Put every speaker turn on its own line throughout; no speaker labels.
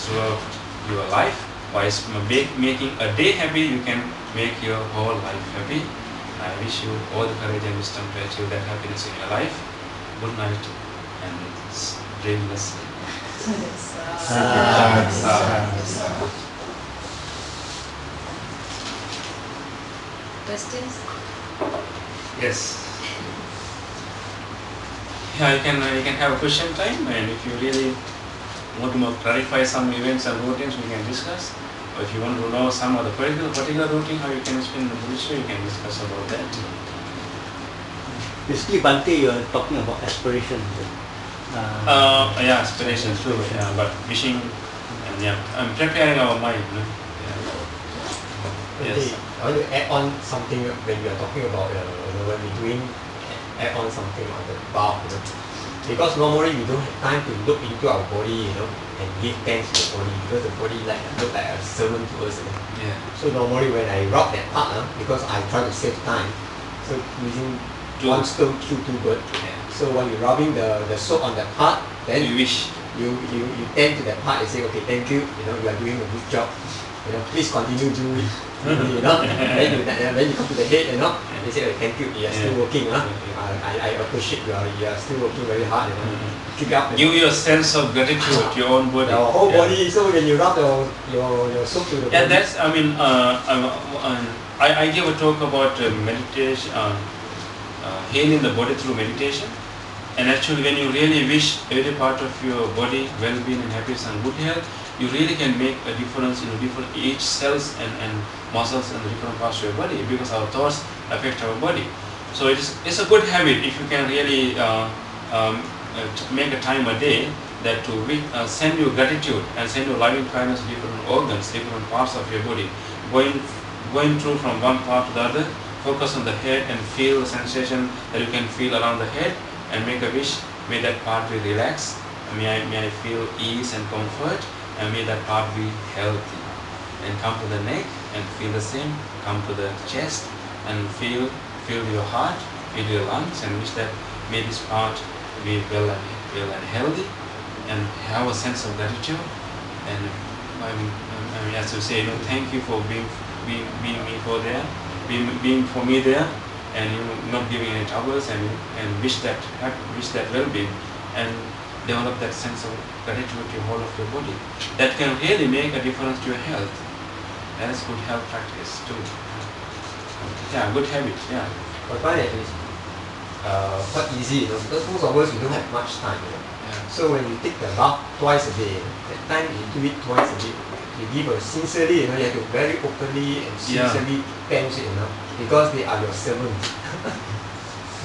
throughout your life. By making a day happy, you can make your whole life happy. I wish you all the courage and wisdom to achieve that happiness in your life. Good night and dreamless sleep.
Questions?
Yes. Yeah, you can have a question time, and if you really want to clarify some events and routines, we can discuss. Or if you want to know some of the particular routine, how you can spend the Buddhist, you can discuss about that.
Basically, Bhante, you are talking about aspiration.
Yeah, aspiration too. Yeah, but wishing, and yeah, I'm preparing our mind. Yes.
I want to add on something when we are talking about when we're doing add on something on the bar, because normally we don't have time to look into our body, and give thanks to the body, because the body look like a servant to us.
Yeah.
So normally when I rub that part, because I try to save time, so using one stone kill two birds.
Yeah.
So when you're rubbing the soap on that part, then
you wish.
You tend to that part and say, okay, thank you, you are doing a good job. Please continue to do it. Then you come to the head, and they say, oh, thank you, you are still working. I appreciate you are still working very hard. Keep up.
Give you a sense of gratitude to your own body.
Your whole body. So when you rub your soap to the body.
Yeah, that's. I mean, I give a talk about meditation, healing the body through meditation. And actually, when you really wish every part of your body well-being and happiness and good health, you really can make a difference in each cells and muscles and the different parts of your body, because our thoughts affect our body. So it's a good habit if you can really make a time a day that to send you gratitude and send you loving kindness to different organs, different parts of your body, going through from one part to the other. Focus on the head and feel the sensation that you can feel around the head, and make a wish, may that part be relaxed, may I feel ease and comfort, and may that part be healthy. And come to the neck and feel the same, come to the chest and feel your heart, feel your lungs, and wish that may this part be well and healthy, and have a sense of gratitude. And I mean, as you say, thank you for being for me there, and not giving any troubles, and wish that well-being, and develop that sense of gratitude to the whole of your body. That can really make a difference to your health. That is good health practice too. Yeah, good habit. Yeah.
I find that it's quite easy, because most of us we don't have much time.
Yeah.
So when you take the bath twice a day, that time you do it twice a day. You give a sincerely, you have to very openly and sincerely thank it, because they are your servants.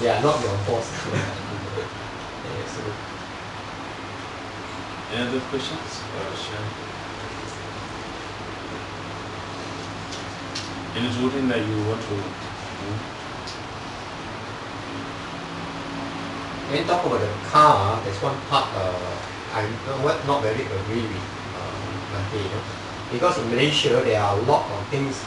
They are not your boss. So.
Any other questions? Any routine that you want to do?
When you talk about the car, there's one part I'm not very agree with Bhante, because in Malaysia there are a lot of things.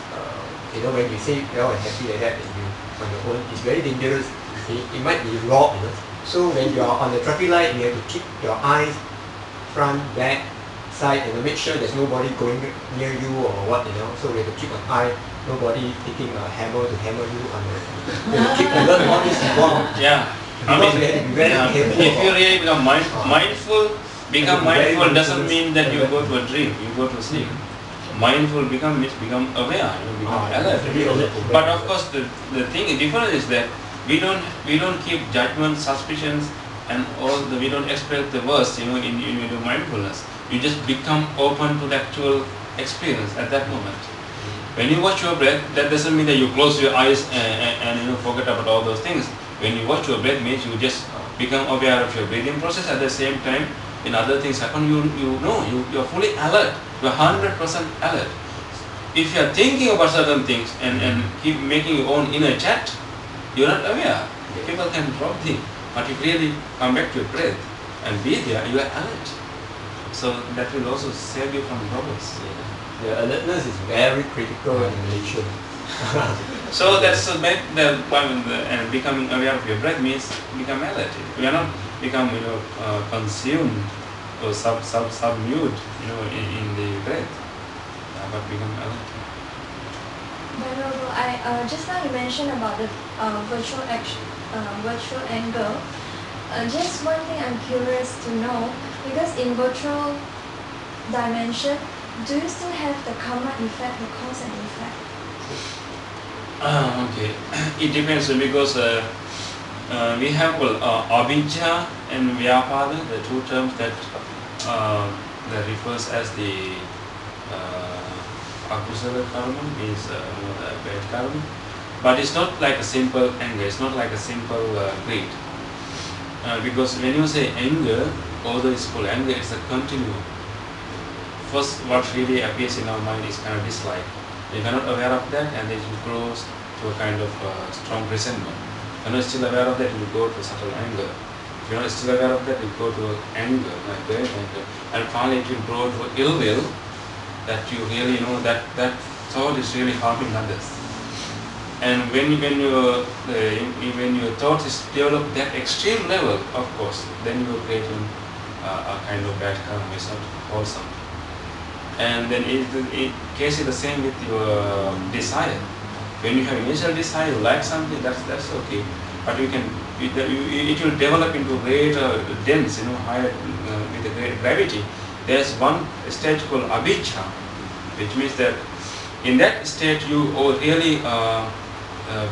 When you say well and happy like that, and you on your own, it's very dangerous. It might be robbed. So when you are on the traffic light, you have to keep your eyes front, back, side, and make sure there's nobody going near you or what. So we have to keep an eye. Nobody taking a hammer to hammer you on the. We have to keep alert all this involved.
Yeah.
Because we have to be very careful.
If you really become mindful, doesn't mean that you go to a dream, you go to sleep. Mindful become aware, become alert. But of course, the thing different is that we don't keep judgment, suspicions, and we don't expect the worst, in your mindfulness. You just become open to the actual experience at that moment. When you watch your breath, that doesn't mean that you close your eyes and forget about all those things. When you watch your breath, means you just become aware of your breathing process. At the same time, when other things happen, you're fully alert. You're 100% alert. If you're thinking about certain things and keep making your own inner chat, you're not aware. People can drop things, but if you really come back to your breath and be there, you are alert. So that will also save you from troubles.
The alertness is very critical in Malaysia.
So that's the point. And becoming aware of your breath means become alert. We are not become consumed or subnude, in the breath, but become alive.
Venerable, just now you mentioned about the virtual angle. Just one thing I'm curious to know, because in virtual dimension, do you still have the karma effect, the cause and effect?
Okay, it depends because we have avijja and vyapada, the two terms that refers as the akusala karma, means the bad karma. But it's not like a simple anger, it's not like a simple greed. Because when you say anger, although it's called anger, it's a continuum. First, what really appears in our mind is kind of dislike. If you're not aware of that, and then it grows to a kind of strong resentment. If you're not still aware of that, you go to subtle anger. If you're not still aware of that, you go to anger, like bad anger. And finally it will grow to ill will, that you really know that thought is really harming others. And when your thought is developed that extreme level, of course, then you are creating a kind of bad karma, it's not wholesome. And then case is the same with your desire. When you have initial desire, you like something, that's okay. But it will develop into greater dense, higher with a great gravity. There's one stage called avijja, which means that in that state you really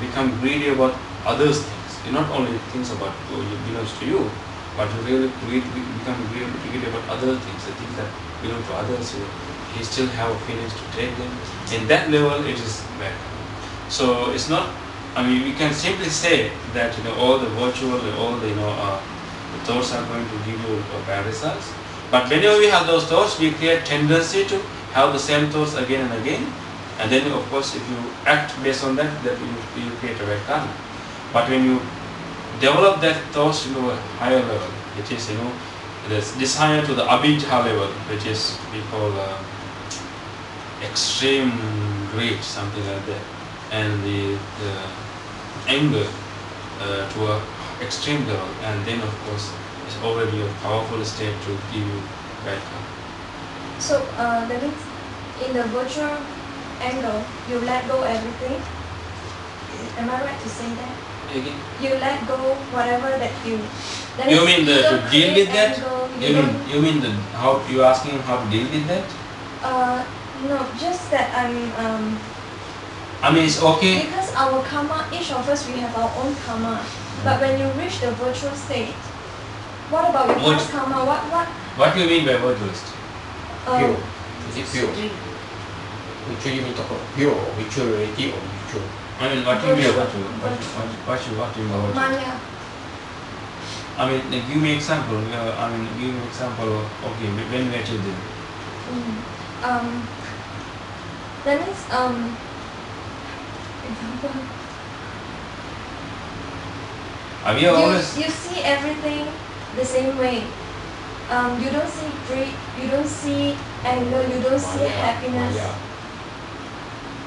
become greedy about others' things. You not only things about belongs to you, but you really become greedy about other things, the things that belong to others. You still have feelings to take them. In that level, it is bad. So it's not. We can simply say that all the virtual, all the the thoughts are going to give you bad results. But whenever we have those thoughts, we create tendency to have the same thoughts again and again. And then, of course, if you act based on that you create a bad karma. But when you develop that thoughts to a higher level, which is the desire to the avijja level, which is we call extreme greed, something like that, and the anger to a extreme level, and then of course it's already a powerful state to give you bad karma.
So that means in the virtual angle, you let go everything. Am I right to say that?
Again?
You let go whatever that you. That
You
means
mean
you
to
don't
deal
create
with that?
anger,
You mean how you asking how to deal with that?
No, just that I'm.
It's okay.
Because our karma, each of us, we have our own karma. But when you reach the virtual state, what about your past karma?
What do you mean by virtual state?
Pure. Is it pure? Which you mean talk about pure or virtual reality or virtual?
What do you mean by virtual? What do you mean by virtual?
Maya.
Give me example. Give me example. Okay, when we achieve it.
That means example. You see everything the same way. You don't see greed, you don't see anger, you don't see happiness.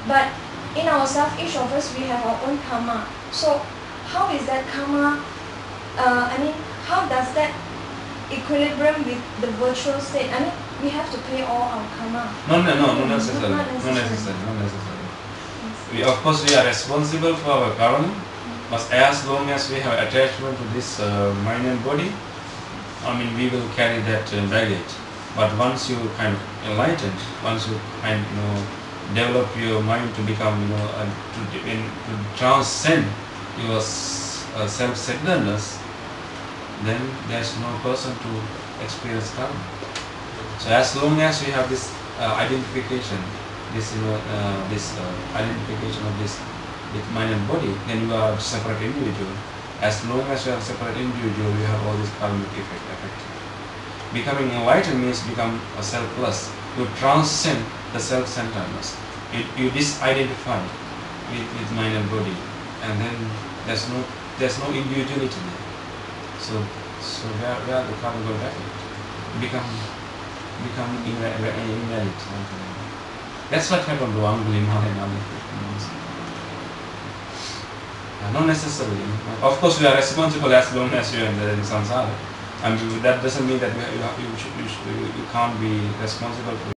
But in ourselves, each of us, we have our own karma. So how is that karma? How does that equilibrium with the virtual state? We have to pay all our karma.
No necessarily. Yes. Of course, we are responsible for our karma, but as long as we have attachment to this mind and body, we will carry that baggage. But once you kind of enlighten, once you develop your mind to become, to transcend your self-centeredness, then there's no person to experience karma. So as long as you have this identification, this identification of this with mind and body, then you are a separate individual. As long as you are a separate individual, you have all this karmic effect. Becoming enlightened means become a selfless. You transcend the self-centeredness. You disidentify with mind and body, and then there's no individuality there. So where the karma go back? Become invalid. That's what happened to Angulimala and other people. Not necessarily. Of course, we are responsible as long as you are in the samsara. And that doesn't mean that you can't be responsible for